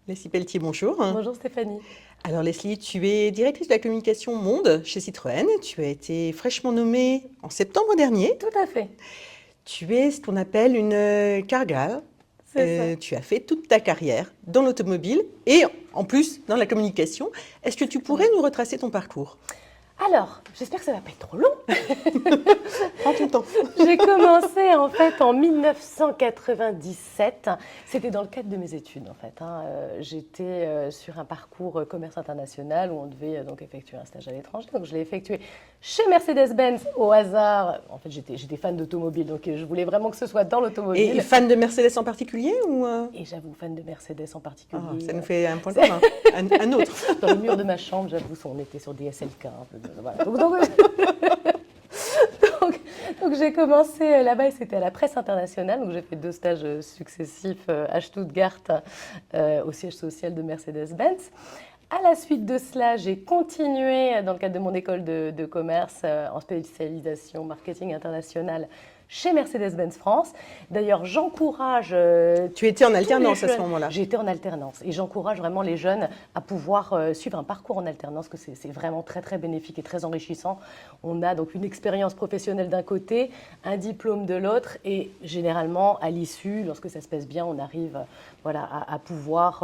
Leslie Pelletier, bonjour. Bonjour Stéphanie. Alors Leslie, tu es directrice de la communication Monde chez Citroën. Tu as été fraîchement nommée en septembre dernier. Tout à fait, Tu es ce qu'on appelle une car girl. c'est ça. Tu as fait toute ta carrière dans l'automobile et en plus dans la communication. Est-ce que tu pourrais nous retracer ton parcours? Alors, j'espère que ça ne va pas être trop long. Prends ton temps. J'ai commencé en fait en 1997. C'était dans le cadre de mes études en fait. J'étais sur un parcours commerce international où on devait donc effectuer un stage à l'étranger. Donc je l'ai effectué chez Mercedes-Benz au hasard. En fait, j'étais fan d'automobile, donc je voulais vraiment que ce soit dans l'automobile. Et fan de Mercedes en particulier ou Et j'avoue, fan de Mercedes en particulier. Ça nous fait un point commun, un autre. Dans le mur de ma chambre, j'avoue, on était sur des SLK. Voilà. Donc, j'ai commencé là-bas et c'était à la presse internationale. Donc j'ai fait 2 stages successifs à Stuttgart, au siège social de Mercedes-Benz. À la suite de cela, j'ai continué dans le cadre de mon école de commerce en spécialisation marketing international chez Mercedes-Benz France. D'ailleurs, j'encourage Tu étais en tous les alternance à ce jeunes. moment-là. J'étais en alternance et j'encourage vraiment les jeunes à pouvoir suivre un parcours en alternance, que c'est vraiment très très bénéfique et très enrichissant. On a donc une expérience professionnelle d'un côté, un diplôme de l'autre et généralement à l'issue, lorsque ça se passe bien, on arrive voilà, à pouvoir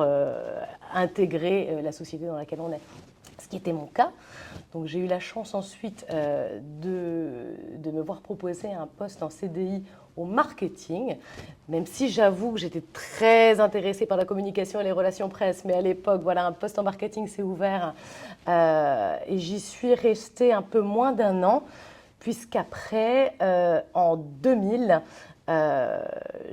intégrer la société dans laquelle on est. Ce qui était mon cas. Donc j'ai eu la chance ensuite de me voir proposer un poste en CDI au marketing, même si j'avoue que j'étais très intéressée par la communication et les relations presse, mais à l'époque, voilà, un poste en marketing s'est ouvert et j'y suis restée un peu moins d'1 an, puisqu'après, en 2000,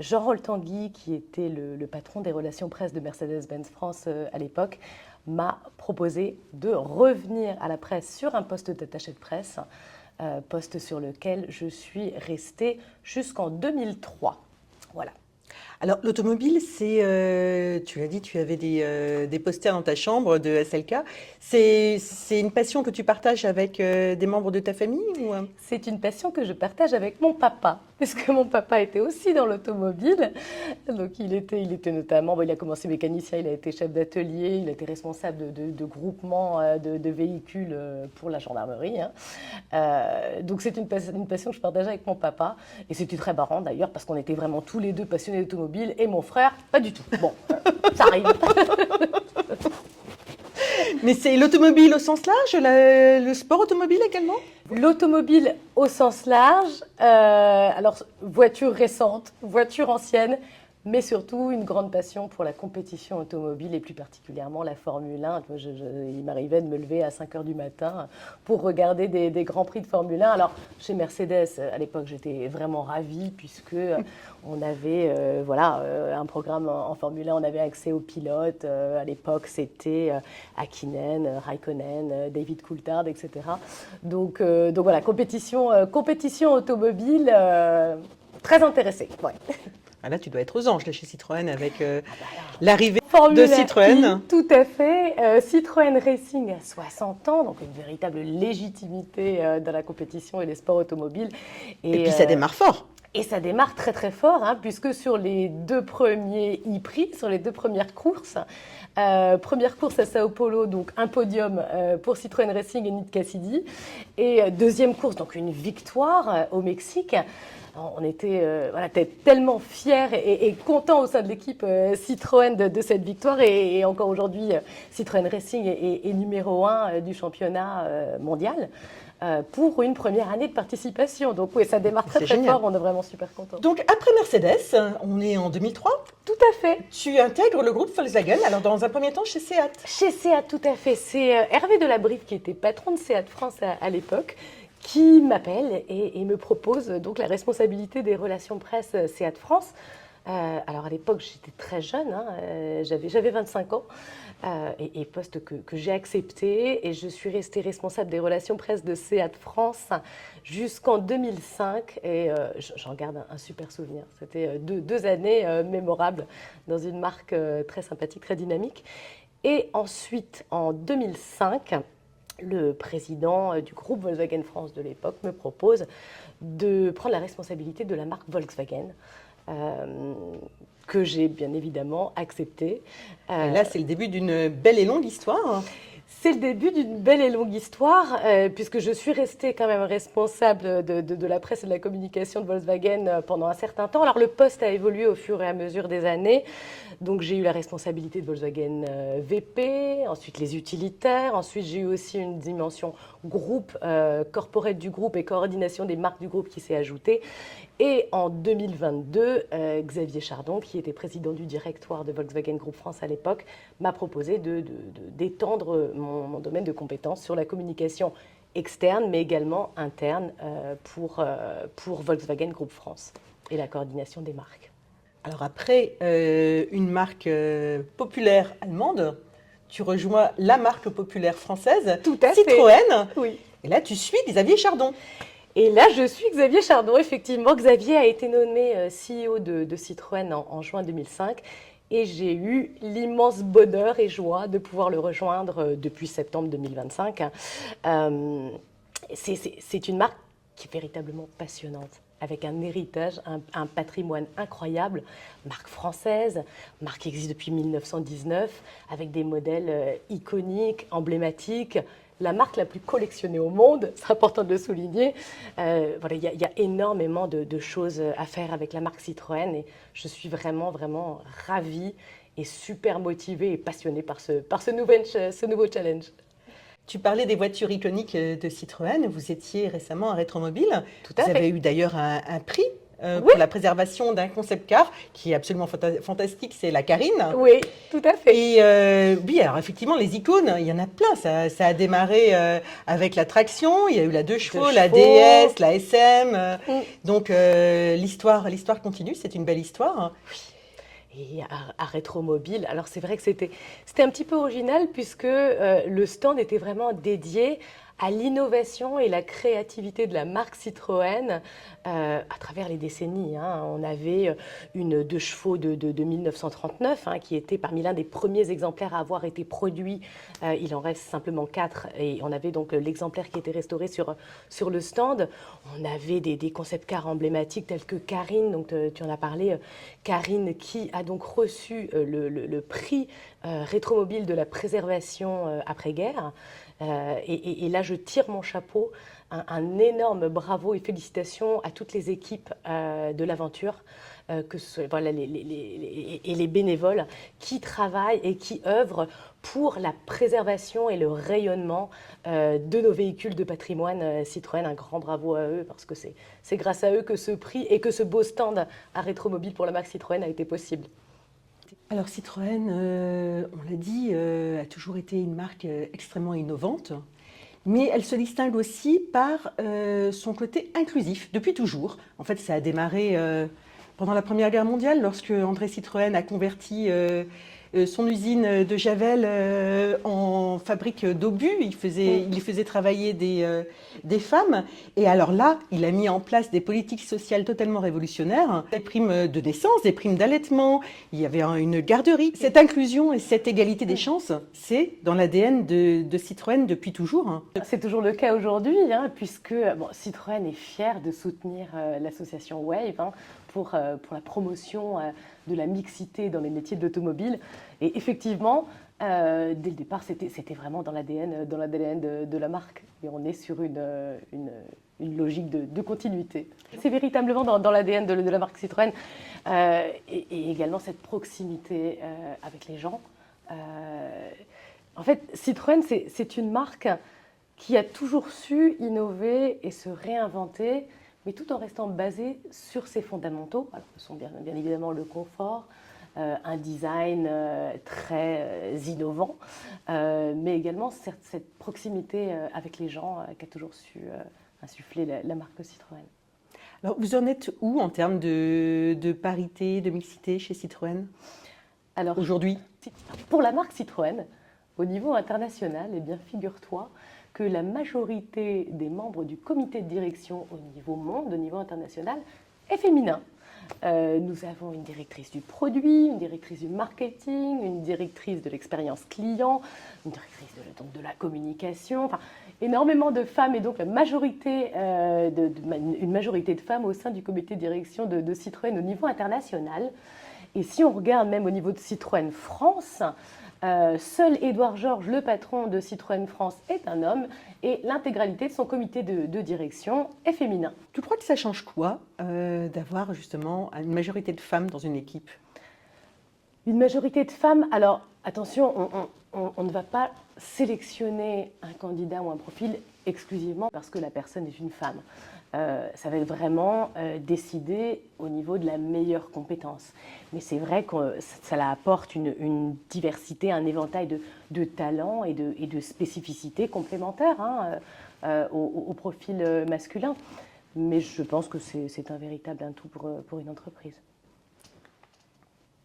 Jean-Rolf Tanguy, qui était le patron des relations presse de Mercedes-Benz France à l'époque, m'a proposé de revenir à la presse sur un poste d'attaché de presse, poste sur lequel je suis restée jusqu'en 2003. Voilà. Alors, l'automobile, tu l'as dit, tu avais des posters dans ta chambre de SLK. C'est une passion que tu partages avec des membres de ta famille ou... C'est une passion que je partage avec mon papa, puisque mon papa était aussi dans l'automobile. Donc il était notamment, il a commencé mécanicien, il a été chef d'atelier, il a été responsable de groupement de véhicules pour la gendarmerie. Donc c'est une passion que je partage avec mon papa. Et c'était très marrant d'ailleurs, parce qu'on était vraiment tous les deux passionnés d'automobile, et mon frère, pas du tout. Bon, ça arrive. Mais c'est l'automobile au sens large, le sport automobile également? L'automobile au sens large, alors voiture récente, voiture ancienne, mais surtout une grande passion pour la compétition automobile et plus particulièrement la Formule 1. Il m'arrivait de me lever à 5 heures du matin pour regarder des grands prix de Formule 1. Alors chez Mercedes, à l'époque, j'étais vraiment ravie puisque on avait un programme en Formule 1, on avait accès aux pilotes. À l'époque, c'était Häkkinen, Raikkonen, David Coulthard, etc. Donc voilà, compétition automobile très intéressée. Ouais. Ah là, tu dois être aux anges là, chez Citroën avec l'arrivée Formule de Citroën. I, tout à fait. Citroën Racing a 60 ans, donc une véritable légitimité dans la compétition et les sports automobiles. Et puis ça démarre fort. Et ça démarre très très fort, puisque sur les 2 premiers e-prix, sur les 2 premières courses, première course à Sao Paulo, donc un podium pour Citroën Racing et Nick Cassidy, et deuxième course, donc une victoire au Mexique. On était tellement fiers et contents au sein de l'équipe Citroën de cette victoire. Et encore aujourd'hui, Citroën Racing est numéro 1 du championnat mondial pour une première année de participation. Donc oui, ça démarre très très fort, on est vraiment super contents. Donc après Mercedes, on est en 2003. Tout à fait. Tu intègres le groupe Volkswagen, alors dans un premier temps chez Seat. Chez Seat, tout à fait. C'est Hervé Delabrive qui était patron de Seat France à l'époque, qui m'appelle et me propose donc la responsabilité des relations presse Seat France. Alors à l'époque, j'étais très jeune, j'avais 25 ans, et poste que j'ai accepté, et je suis restée responsable des relations presse de Seat France jusqu'en 2005, et j'en garde un super souvenir. C'était 2 années mémorables dans une marque très sympathique, très dynamique. Et ensuite, en 2005, le président du groupe Volkswagen France de l'époque me propose de prendre la responsabilité de la marque Volkswagen que j'ai bien évidemment accepté. Et là, c'est le début d'une belle et longue histoire. C'est le début d'une belle et longue histoire, puisque je suis restée quand même responsable de la presse et de la communication de Volkswagen pendant un certain temps. Alors le poste a évolué au fur et à mesure des années. Donc j'ai eu la responsabilité de Volkswagen VP, ensuite les utilitaires, ensuite j'ai eu aussi une dimension groupe, corporate du groupe et coordination des marques du groupe qui s'est ajoutée. Et en 2022, Xavier Chardon, qui était président du directoire de Volkswagen Group France à l'époque, m'a proposé d'étendre mon domaine de compétences sur la communication externe, mais également interne pour Volkswagen Group France et la coordination des marques. Alors après une marque populaire allemande, tu rejoins la marque populaire française, Tout à Citroën. fait. Oui. Et là, tu suis Xavier Chardon. Et là, je suis Xavier Chardon, effectivement. Xavier a été nommé CEO de Citroën en juin 2005 et j'ai eu l'immense bonheur et joie de pouvoir le rejoindre depuis septembre 2025. C'est une marque qui est véritablement passionnante, avec un héritage, un patrimoine incroyable, marque française, marque qui existe depuis 1919, avec des modèles iconiques, emblématiques, la marque la plus collectionnée au monde, c'est important de le souligner. Voilà, il y a énormément de choses à faire avec la marque Citroën et je suis vraiment, vraiment ravie et super motivée et passionnée par ce nouveau challenge. Tu parlais des voitures iconiques de Citroën. Vous étiez récemment à Rétromobile. Tout à Vous avez fait. eu d'ailleurs un prix Oui. pour la préservation d'un concept car qui est absolument fantastique, c'est la Carine. Oui, tout à fait. Et oui, alors effectivement, les icônes, il y en a plein. Ça a démarré avec la traction, il y a eu la 2 chevaux, la DS, la SM. Donc l'histoire continue, c'est une belle histoire. Et à Rétromobile, alors c'est vrai que c'était un petit peu original puisque le stand était vraiment dédié à l'innovation et la créativité de la marque Citroën à travers les décennies. On avait une 2 chevaux de 1939 qui était parmi l'un des premiers exemplaires à avoir été produit. Il en reste simplement 4 et on avait donc l'exemplaire qui était restauré sur le stand. On avait des concept cars emblématiques tels que Carine, donc tu en as parlé, Carine qui a donc reçu le prix Rétromobile de la préservation après-guerre. Et là, je tire mon chapeau, un énorme bravo et félicitations à toutes les équipes de l'aventure, voilà, et les bénévoles qui travaillent et qui œuvrent pour la préservation et le rayonnement de nos véhicules de patrimoine Citroën. Un grand bravo à eux parce que c'est grâce à eux que ce prix et que ce beau stand à Rétromobile pour la marque Citroën a été possible. Alors Citroën, on l'a dit, a toujours été une marque extrêmement innovante, mais elle se distingue aussi par son côté inclusif, depuis toujours. En fait, ça a démarré pendant la Première Guerre mondiale, lorsque André Citroën a converti son usine de Javel en fabrique d'obus. Il faisait travailler des femmes. Et alors là, il a mis en place des politiques sociales totalement révolutionnaires, des primes de naissance, des primes d'allaitement, il y avait une garderie. Cette inclusion et cette égalité des chances, c'est dans l'ADN de Citroën depuis toujours. C'est toujours le cas aujourd'hui, puisque Citroën est fier de soutenir l'association Wave pour la promotion de la mixité dans les métiers de l'automobile. Et effectivement, dès le départ, c'était vraiment dans l'ADN de la marque. Et on est sur une logique de continuité. C'est véritablement dans l'ADN de la marque Citroën. Et également cette proximité avec les gens. En fait, Citroën, c'est une marque qui a toujours su innover et se réinventer, mais tout en restant basée sur ses fondamentaux. Alors, ce sont bien évidemment le confort, un design très innovant, mais également cette proximité avec les gens qu'a toujours su insuffler la marque Citroën. Alors, vous en êtes où en termes de parité, de mixité chez Citroën aujourd'hui? Pour la marque Citroën, au niveau international, eh bien, figure-toi que la majorité des membres du comité de direction au niveau monde, au niveau international, est féminin. Nous avons une directrice du produit, une directrice du marketing, une directrice de l'expérience client, une directrice de la communication, enfin, énormément de femmes et donc une majorité de femmes au sein du comité de direction de Citroën au niveau international. Et si on regarde même au niveau de Citroën France, seul Édouard Georges, le patron de Citroën France, est un homme et l'intégralité de son comité de direction est féminin. Tu crois que ça change quoi d'avoir justement une majorité de femmes dans une équipe? Une majorité de femmes, alors attention, on ne va pas sélectionner un candidat ou un profil exclusivement parce que la personne est une femme. Ça va être vraiment décidé au niveau de la meilleure compétence. Mais c'est vrai que ça apporte une diversité, un éventail de talents et de spécificités complémentaires au profil masculin. Mais je pense que c'est un véritable atout pour une entreprise.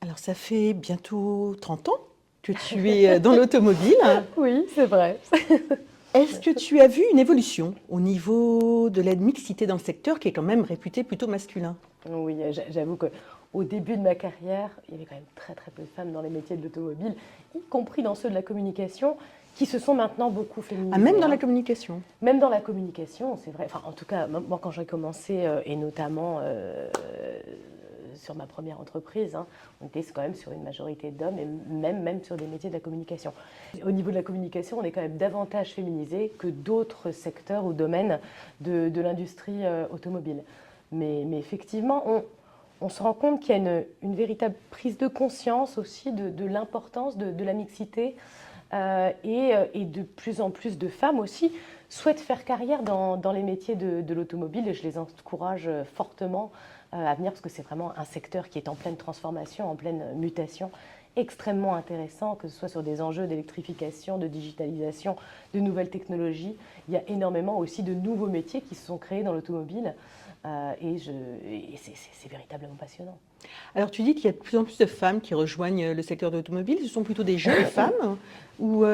Alors ça fait bientôt 30 ans que tu es dans l'automobile. Oui, c'est vrai. Est-ce que tu as vu une évolution au niveau de la mixité dans le secteur qui est quand même réputé plutôt masculin? Oui, j'avoue qu'au début de ma carrière, il y avait quand même très très peu de femmes dans les métiers de l'automobile, y compris dans ceux de la communication, qui se sont maintenant beaucoup féminisées. Ah, même dans la communication? Même dans la communication, c'est vrai. Enfin, en tout cas, moi quand j'ai commencé, et notamment sur ma première entreprise, on était quand même sur une majorité d'hommes et même sur des métiers de la communication. Au niveau de la communication, on est quand même davantage féminisé que d'autres secteurs ou domaines de l'industrie automobile. Mais effectivement, on se rend compte qu'il y a une véritable prise de conscience aussi de l'importance de la mixité et de plus en plus de femmes aussi souhaitent faire carrière dans les métiers de l'automobile et je les encourage fortement à venir parce que c'est vraiment un secteur qui est en pleine transformation, en pleine mutation, extrêmement intéressant, que ce soit sur des enjeux d'électrification, de digitalisation, de nouvelles technologies. Il y a énormément aussi de nouveaux métiers qui se sont créés dans l'automobile et c'est véritablement passionnant. Alors tu dis qu'il y a de plus en plus de femmes qui rejoignent le secteur de l'automobile. Ce sont plutôt des jeunes femmes ou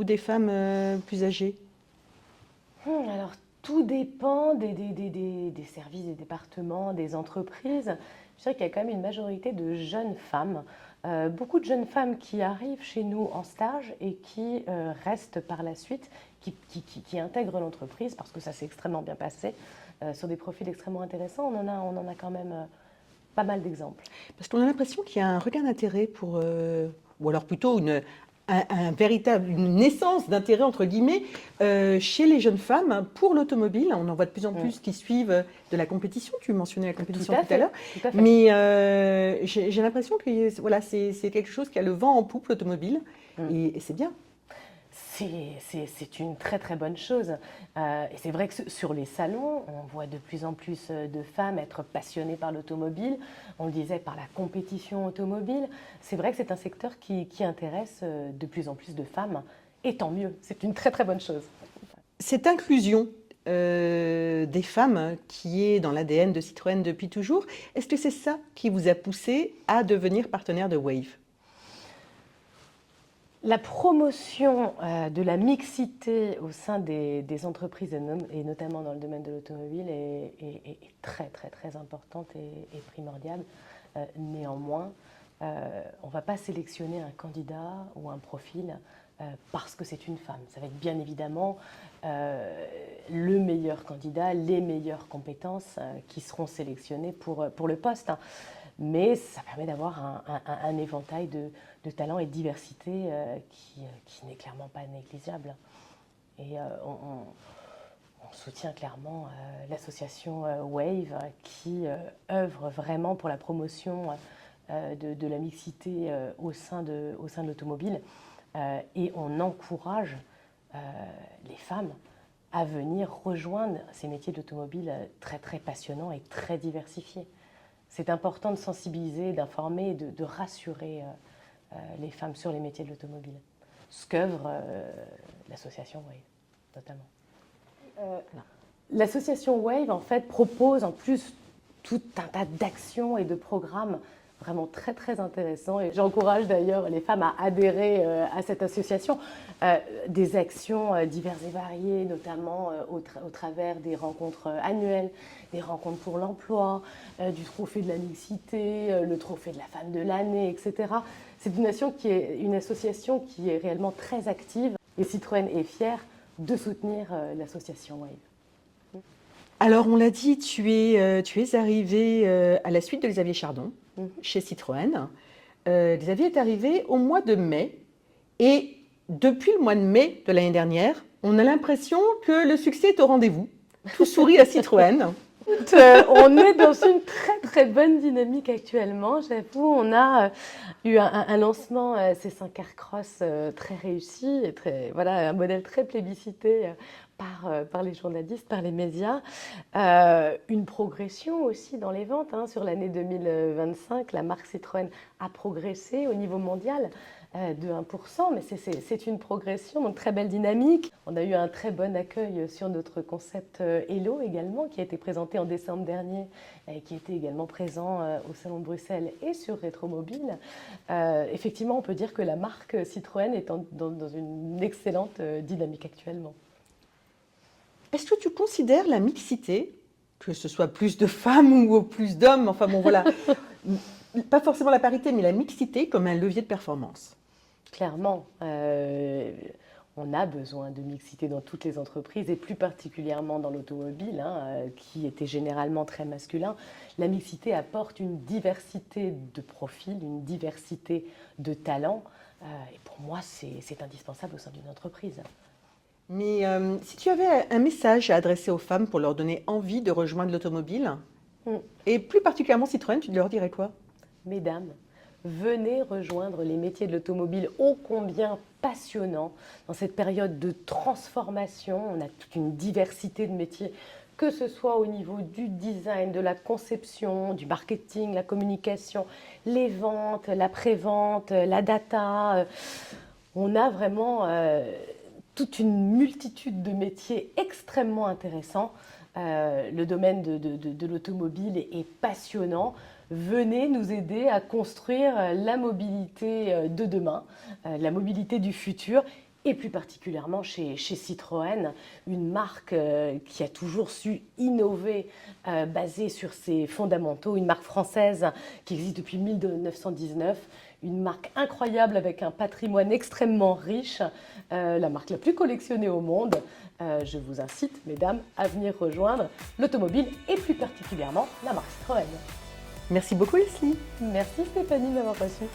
des femmes plus âgées? Alors tout dépend des services, des départements, des entreprises. Je dirais qu'il y a quand même une majorité de jeunes femmes. Beaucoup de jeunes femmes qui arrivent chez nous en stage et qui restent par la suite, qui intègrent l'entreprise parce que ça s'est extrêmement bien passé, sur des profils extrêmement intéressants. On en a quand même pas mal d'exemples. Parce qu'on a l'impression qu'il y a un regain d'intérêt pour, ou alors plutôt une naissance d'intérêt, entre guillemets, chez les jeunes femmes pour l'automobile. On en voit de plus en plus qui suivent de la compétition. Tu mentionnais la compétition tout à l'heure. Mais j'ai l'impression que voilà, c'est quelque chose qui a le vent en poupe, l'automobile. Et c'est bien. C'est une très très bonne chose. Et c'est vrai que sur les salons, on voit de plus en plus de femmes être passionnées par l'automobile. On le disait, par la compétition automobile. C'est vrai que c'est un secteur qui intéresse de plus en plus de femmes. Et tant mieux, c'est une très très bonne chose. Cette inclusion des femmes qui est dans l'ADN de Citroën depuis toujours, est-ce que c'est ça qui vous a poussé à devenir partenaire de Wave ? La promotion de la mixité au sein des entreprises et notamment dans le domaine de l'automobile est très très très importante et primordiale. Néanmoins, on ne va pas sélectionner un candidat ou un profil parce que c'est une femme. Ça va être bien évidemment le meilleur candidat, les meilleures compétences qui seront sélectionnées pour le poste. Mais ça permet d'avoir un éventail de talents et de diversité qui n'est clairement pas négligeable. Et on soutient clairement l'association Wave qui œuvre vraiment pour la promotion de la mixité au sein de l'automobile. Et on encourage les femmes à venir rejoindre ces métiers d'automobile très très passionnants et très diversifiés. C'est important de sensibiliser, d'informer et de rassurer les femmes sur les métiers de l'automobile. Ce qu'œuvre l'association Wave, notamment. L'association Wave, en fait, propose en plus tout un tas d'actions et de programmes vraiment très très intéressant. Et j'encourage d'ailleurs les femmes à adhérer à cette association. Des actions diverses et variées, notamment au travers des rencontres annuelles, des rencontres pour l'emploi, du trophée de la mixité, le trophée de la femme de l'année, etc. C'est une association qui est réellement très active et Citroën est fière de soutenir l'association Wave. Alors, on l'a dit, tu es arrivée à la suite de Xavier Chardon, chez Citroën. Xavier est arrivé au mois de mai et depuis le mois de mai de l'année dernière, on a l'impression que le succès est au rendez-vous. Tout sourit à Citroën. On est dans une très très bonne dynamique actuellement. J'avoue, on a eu un lancement C5 Aircross très réussi, et voilà, un modèle très plébiscité par les journalistes, par les médias. Une progression aussi dans les ventes. Sur l'année 2025, la marque Citroën a progressé au niveau mondial de 1%, mais c'est une progression, donc très belle dynamique. On a eu un très bon accueil sur notre concept Hello également, qui a été présenté en décembre dernier et qui était également présent au Salon de Bruxelles et sur Rétromobile. Effectivement, on peut dire que la marque Citroën est dans une excellente dynamique actuellement. Est-ce que tu considères la mixité, que ce soit plus de femmes ou plus d'hommes, enfin bon voilà, pas forcément la parité, mais la mixité comme un levier de performance? Clairement, on a besoin de mixité dans toutes les entreprises et plus particulièrement dans l'automobile, qui était généralement très masculin. La mixité apporte une diversité de profils, une diversité de talents. Et pour moi, c'est indispensable au sein d'une entreprise. Mais si tu avais un message à adresser aux femmes pour leur donner envie de rejoindre l'automobile, et plus particulièrement Citroën, tu leur dirais quoi? Mesdames, venez rejoindre les métiers de l'automobile ô combien passionnants. Dans cette période de transformation, on a toute une diversité de métiers, que ce soit au niveau du design, de la conception, du marketing, la communication, les ventes, la pré-vente, la data. On a vraiment toute une multitude de métiers extrêmement intéressants. Le domaine de l'automobile est passionnant. Venez nous aider à construire la mobilité de demain, la mobilité du futur, et plus particulièrement chez Citroën, une marque qui a toujours su innover, basée sur ses fondamentaux, une marque française qui existe depuis 1919, une marque incroyable avec un patrimoine extrêmement riche, la marque la plus collectionnée au monde. Je vous incite, mesdames, à venir rejoindre l'automobile et plus particulièrement la marque Citroën. Merci beaucoup Leslie. Merci Stéphanie de m'avoir reçue.